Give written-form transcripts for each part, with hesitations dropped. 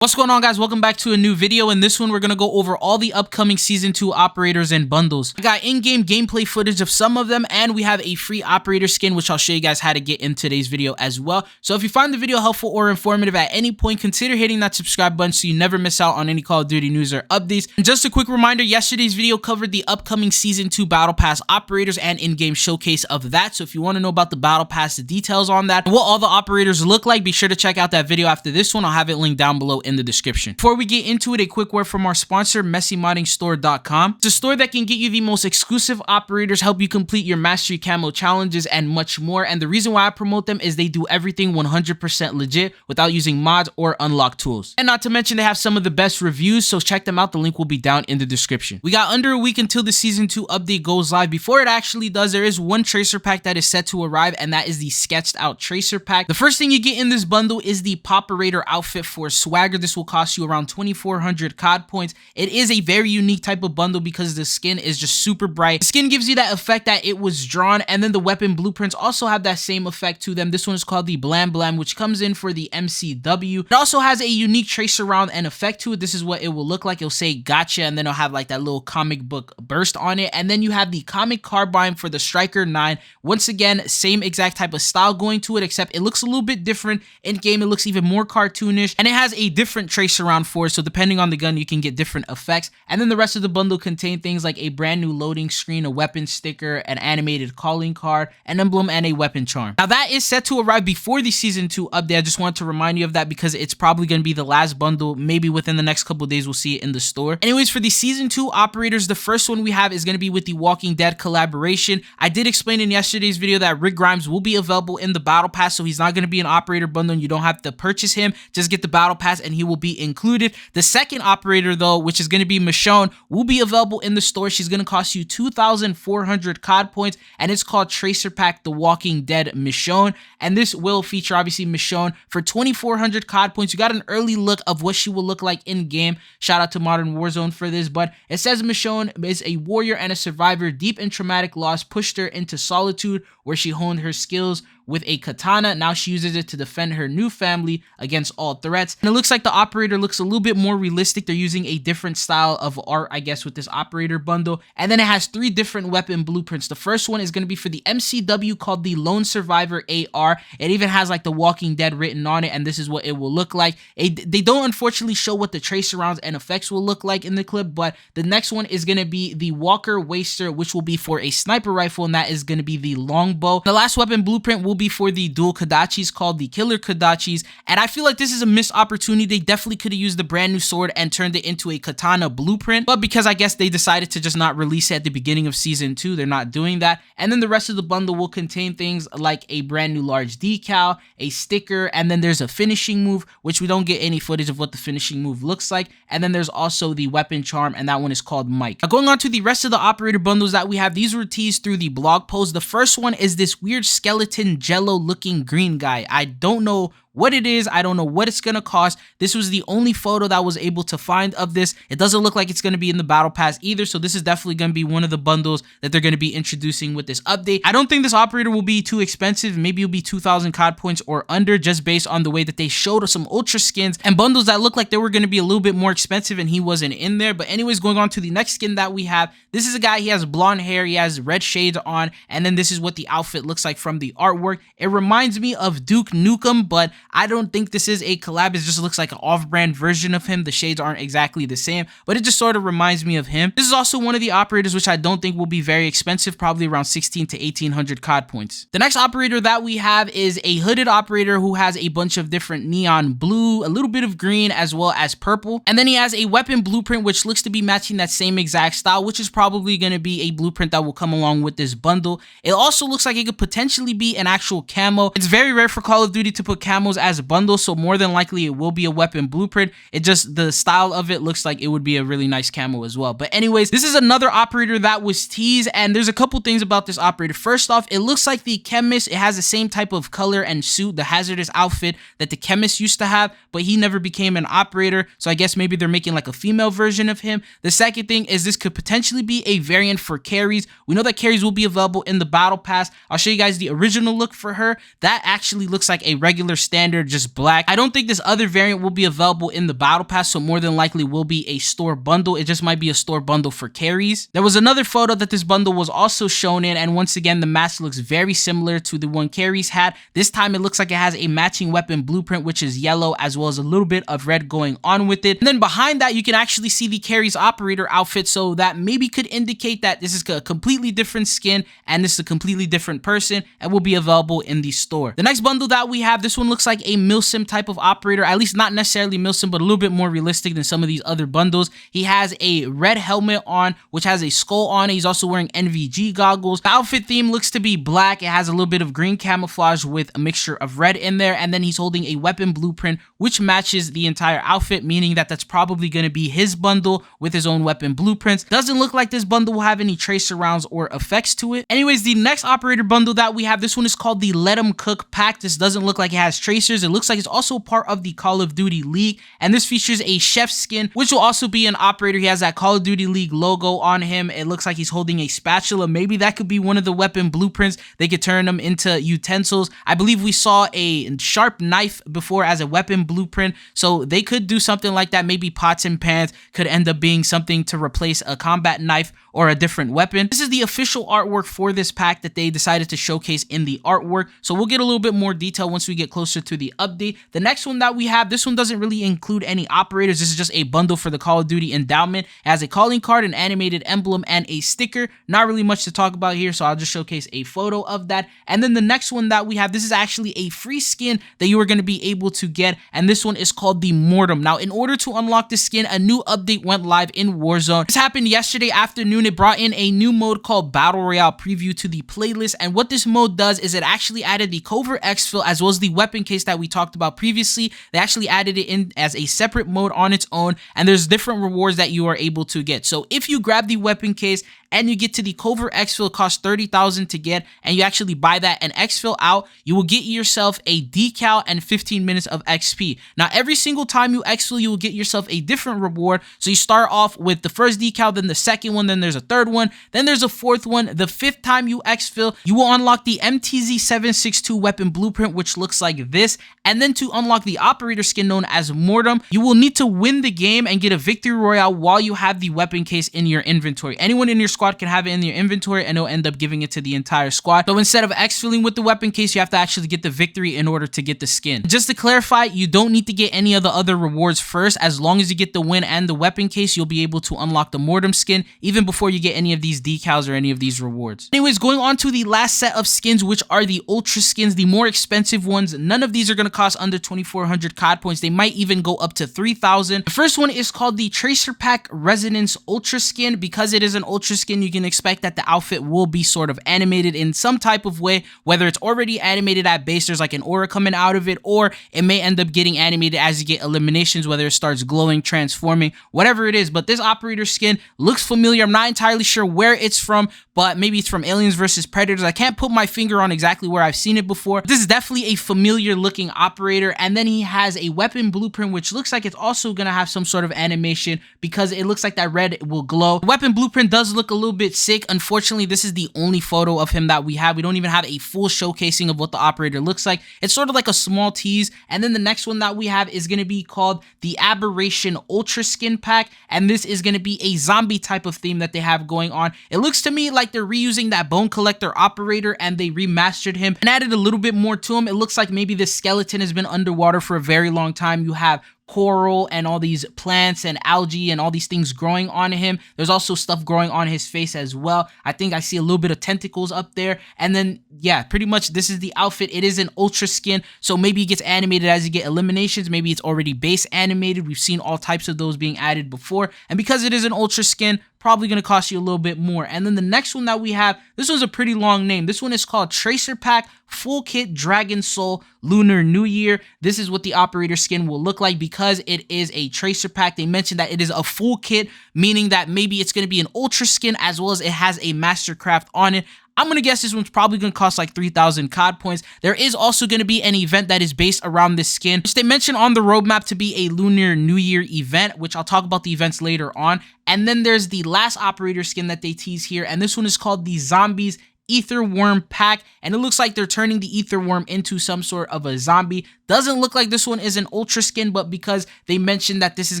What's going on, guys? Welcome back to a new video. In this one, we're going to go over all the upcoming Season 2 operators and bundles. I got in-game gameplay footage of some of them, and we have a free operator skin, which I'll show you guys how to get in today's video as well. So if you find the video helpful or informative at any point, consider hitting that subscribe button so you never miss out on any Call of Duty news or updates. And just a quick reminder, yesterday's video covered the upcoming Season 2 Battle Pass operators and in-game showcase of that. So if you want to know about the Battle Pass, the details on that, and what all the operators look like, be sure to check out that video after this one. I'll have it linked down below in the description. Before we get into it, a quick word from our sponsor, MessyModdingStore.com. It's a store that can get you the most exclusive operators, help you complete your mastery camo challenges, and much more. And the reason why I promote them is they do everything 100% legit without using mods or unlocked tools. And not to mention, they have some of the best reviews, so check them out. The link will be down in the description. We got under a week until the Season 2 update goes live. Before it actually does, there is one tracer pack that is set to arrive, and that is the sketched out tracer pack. The first thing you get in this bundle is the Poperator outfit for swagger. This will cost you around 2,400 COD points. It is a very unique type of bundle because the skin is just super bright. The skin gives you that effect that it was drawn, and then the weapon blueprints also have that same effect to them. This one is called the Blam Blam, which comes in for the MCW. It also has a unique tracer round and effect to it. This is what it will look like. It'll say gotcha, and then it'll have like that little comic book burst on it. And then you have the comic carbine for the Striker 9. Once again, same exact type of style going to it, except it looks a little bit different. In game, it looks even more cartoonish, and it has a different tracer round for it, so depending on the gun, you can get different effects. And then the rest of the bundle contain things like a brand new loading screen, a weapon sticker, an animated calling card, an emblem, and a weapon charm. Now that is set to arrive before the Season 2 update. I just wanted to remind you of that because it's probably going to be the last bundle. Maybe within the next couple of days we'll see it in the store. Anyways, for the Season 2 operators, the first one we have is going to be with the Walking Dead collaboration. I did explain in yesterday's video that Rick Grimes will be available in the Battle Pass, so he's not going to be an operator bundle and you don't have to purchase him. Just get the Battle Pass and he will be included. The second operator, though, which is going to be Michonne, will be available in the store. She's going to cost you 2,400 COD points, and it's called Tracer Pack The Walking Dead Michonne. And this will feature, obviously, Michonne for 2,400 COD points. You got an early look of what she will look like in game. Shout out to Modern Warzone for this, but it says Michonne is a warrior and a survivor deep in traumatic loss, pushed her into solitude where she honed her skills with a katana. Now she uses it to defend her new family against all threats. And it looks like the operator looks a little bit more realistic. They're using a different style of art, I guess, with this operator bundle. And then it has 3 different weapon blueprints. The first one is going to be for the MCW called the Lone Survivor AR. It even has like the Walking Dead written on it, and this is what it will look like. They don't unfortunately show what the tracer rounds and effects will look like in the clip, but the next one is going to be the Walker Waster, which will be for a sniper rifle, and that is going to be the longbow. The last weapon blueprint will be for the dual Kodachis called the Killer Kodachis, and I feel like this is a missed opportunity. They definitely could have used the brand new sword and turned it into a katana blueprint, but because I guess they decided to just not release it at the beginning of Season 2, they're not doing that. And then the rest of the bundle will contain things like a brand new large decal, a sticker, and then there's a finishing move, which we don't get any footage of what the finishing move looks like. And then there's also the weapon charm, and that one is called Mike. Now going on to the rest of the operator bundles that we have, these were teased through the blog post. The first one is this weird skeleton jello looking green guy. I don't know what it is. I don't know what it's gonna cost. This was the only photo that I was able to find of this. It doesn't look like it's gonna be in the Battle Pass either, so this is definitely gonna be one of the bundles that they're gonna be introducing with this update. I don't think this operator will be too expensive. Maybe it'll be 2,000 COD points or under, just based on the way that they showed some ultra skins and bundles that look like they were gonna be a little bit more expensive, and he wasn't in there. But anyways, going on to the next skin that we have, this is a guy. He has blonde hair, he has red shades on, and then this is what the outfit looks like from the artwork. It reminds me of Duke Nukem, but I don't think this is a collab. It just looks like an off-brand version of him. The shades aren't exactly the same, but it just sort of reminds me of him. This is also one of the operators which I don't think will be very expensive, probably around 16 to 1,800 COD points. The next operator that we have is a hooded operator who has a bunch of different neon blue, a little bit of green, as well as purple. And then he has a weapon blueprint which looks to be matching that same exact style, which is probably going to be a blueprint that will come along with this bundle. It also looks like it could potentially be an actual camo. It's very rare for Call of Duty to put camos as bundles, so more than likely it will be a weapon blueprint. It just, the style of it looks like it would be a really nice camo as well. But anyways, this is another operator that was teased, and there's a couple things about this operator. First off, it looks like the chemist. It has the same type of color and suit, the hazardous outfit that the chemist used to have, but he never became an operator, so I guess maybe they're making like a female version of him. The second thing is this could potentially be a variant for carries. We know that carries will be available in the Battle Pass. I'll show you guys the original look for her. That actually looks like a regular stand standard, just black. I don't think this other variant will be available in the battle pass, so more than likely will be a store bundle. It just might be a store bundle for carries. There was another photo that this bundle was also shown in, and once again, the mask looks very similar to the one carries had. This time it looks like it has a matching weapon blueprint, which is yellow, as well as a little bit of red going on with it. And then behind that, you can actually see the carries operator outfit, so that maybe could indicate that this is a completely different skin and this is a completely different person and will be available in the store. The next bundle that we have, this one looks like a Milsim type of operator, at least not necessarily Milsim, but a little bit more realistic than some of these other bundles. He has a red helmet on, which has a skull on it. He's also wearing NVG goggles. The outfit theme looks to be black. It has a little bit of green camouflage with a mixture of red in there, and then he's holding a weapon blueprint which matches the entire outfit, meaning that that's probably going to be his bundle with his own weapon blueprints. Doesn't look like this bundle will have any tracer rounds or effects to it. Anyways, the next operator bundle that we have, this one is called the Let 'em Cook pack. This doesn't look like it has tracers. It looks like it's also part of the Call of Duty League, and this features a chef skin, which will also be an operator. He has that Call of Duty League logo on him. It looks like he's holding a spatula. Maybe that could be one of the weapon blueprints. They could turn them into utensils. I believe we saw a sharp knife before as a weapon blueprint, so they could do something like that. Maybe pots and pans could end up being something to replace a combat knife or a different weapon. This is the official artwork for this pack that they decided to showcase in the artwork, so we'll get a little bit more detail once we get closer to the update. The next one that we have, this one doesn't really include any operators. This is just a bundle for the Call of Duty endowment. It has a calling card, an animated emblem, and a sticker. Not really much to talk about here, so I'll just showcase a photo of that. And then the next one that we have, this is actually a free skin that you are going to be able to get, and this one is called the Mortem. Now, in order to unlock this skin, a new update went live in Warzone. This happened yesterday afternoon. It brought in a new mode called Battle Royale Preview to the playlist, and what this mode does is it actually added the covert exfil as well as the weapon case that we talked about previously. They actually added it in as a separate mode on its own, and there's different rewards that you are able to get. So if you grab the weapon case and you get to the covert exfil, cost 30,000 to get, and you actually buy that and exfil out, you will get yourself a decal and 15 minutes of XP. Now, every single time you exfil, you will get yourself a different reward. So you start off with the first decal, then the second one, then there's a third one, then there's a fourth one. The fifth time you exfil, you will unlock the MTZ-762 weapon blueprint, which looks like this. And then to unlock the operator skin known as Mortem, you will need to win the game and get a victory royale while you have the weapon case in your inventory. Anyone in your squad can have it in your inventory, and it'll end up giving it to the entire squad. So instead of exfilling with the weapon case, you have to actually get the victory in order to get the skin. Just to clarify, you don't need to get any of the other rewards first. As long as you get the win and the weapon case, you'll be able to unlock the Mortem skin even before you get any of these decals or any of these rewards. Anyways, going on to the last set of skins, which are the ultra skins, the more expensive ones. None of these are going to cost under 2,400 COD points. They might even go up to 3,000. The first one is called the Tracer Pack Resonance Ultra Skin. Because it is an ultra skin, you can expect that the outfit will be sort of animated in some type of way, whether it's already animated at base, there's like an aura coming out of it, or it may end up getting animated as you get eliminations, whether it starts glowing, transforming, whatever it is. But this operator skin looks familiar. I'm not entirely sure where it's from, but maybe it's from Aliens vs Predators. I can't put my finger on exactly where I've seen it before. This is definitely a familiar looking operator. And then he has a weapon blueprint, which looks like it's also going to have some sort of animation because it looks like that red will glow. The weapon blueprint does look a little bit sick. Unfortunately, this is the only photo of him that we have. We don't even have a full showcasing of what the operator looks like. It's sort of like a small tease. And then the next one that we have is going to be called the Aberration Ultra Skin Pack. And this is going to be a zombie type of theme that they have going on. It looks to me like they're reusing that Bone Collector operator and they remastered him and added a little bit more to him. It looks like maybe this skeleton has been underwater for a very long time. You have coral and all these plants and algae and all these things growing on him. There's also stuff growing on his face as well. I think I see a little bit of tentacles up there. And then, yeah, pretty much this is the outfit. It is an ultra skin, so maybe it gets animated as you get eliminations. Maybe it's already base animated. We've seen all types of those being added before. And because it is an ultra skin, probably going to cost you a little bit more. And then the next one that we have, this one's a pretty long name. This one is called Tracer Pack Full Kit Dragon Soul Lunar New Year. This is what the operator skin will look like because it is a tracer pack. They mentioned that it is a full kit, meaning that maybe it's going to be an ultra skin as well as it has a Mastercraft on it. I'm going to guess this one's probably going to cost like 3,000 COD points. There is also going to be an event that is based around this skin, which they mentioned on the roadmap to be a Lunar New Year event, which I'll talk about the events later on. And then there's the last operator skin that they tease here, and this one is called the Zombies Ether Worm pack, and it looks like they're turning the Ether Worm into some sort of a zombie. Doesn't look like this one is an ultra skin, but because they mentioned that this is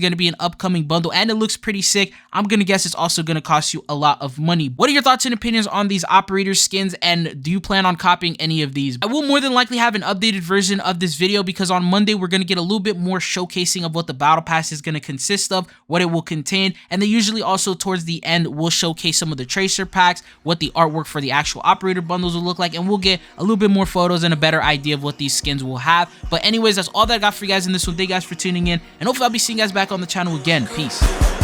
going to be an upcoming bundle and it looks pretty sick, I'm going to guess it's also going to cost you a lot of money. What are your thoughts and opinions on these operator skins, and do you plan on copying any of these? I will more than likely have an updated version of this video because on Monday we're going to get a little bit more showcasing of what the battle pass is going to consist of, what it will contain, and they usually also towards the end will showcase some of the tracer packs, what the artwork for the actual operator bundles will look like, and we'll get a little bit more photos and a better idea of what these skins will have. But anyways, that's all that I got for you guys in this one. Thank you guys for tuning in, and hopefully I'll be seeing you guys back on the channel again. Peace.